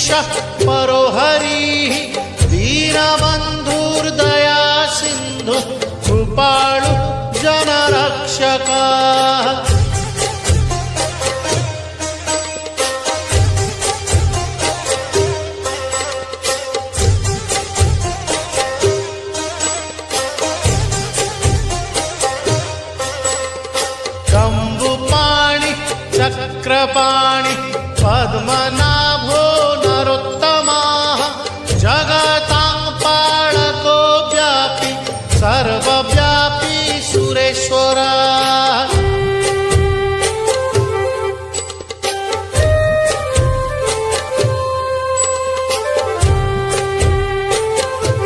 परो हरिः दीनबन्धुर्दया सिन्धु कृपाळु जनरक्षकाः। जम्बुपाणि चक्रपाणि पद्मनाभो नरोत्तमाः जगतां पालको व्यापी सर्वव्यापी सुरेश्वरा।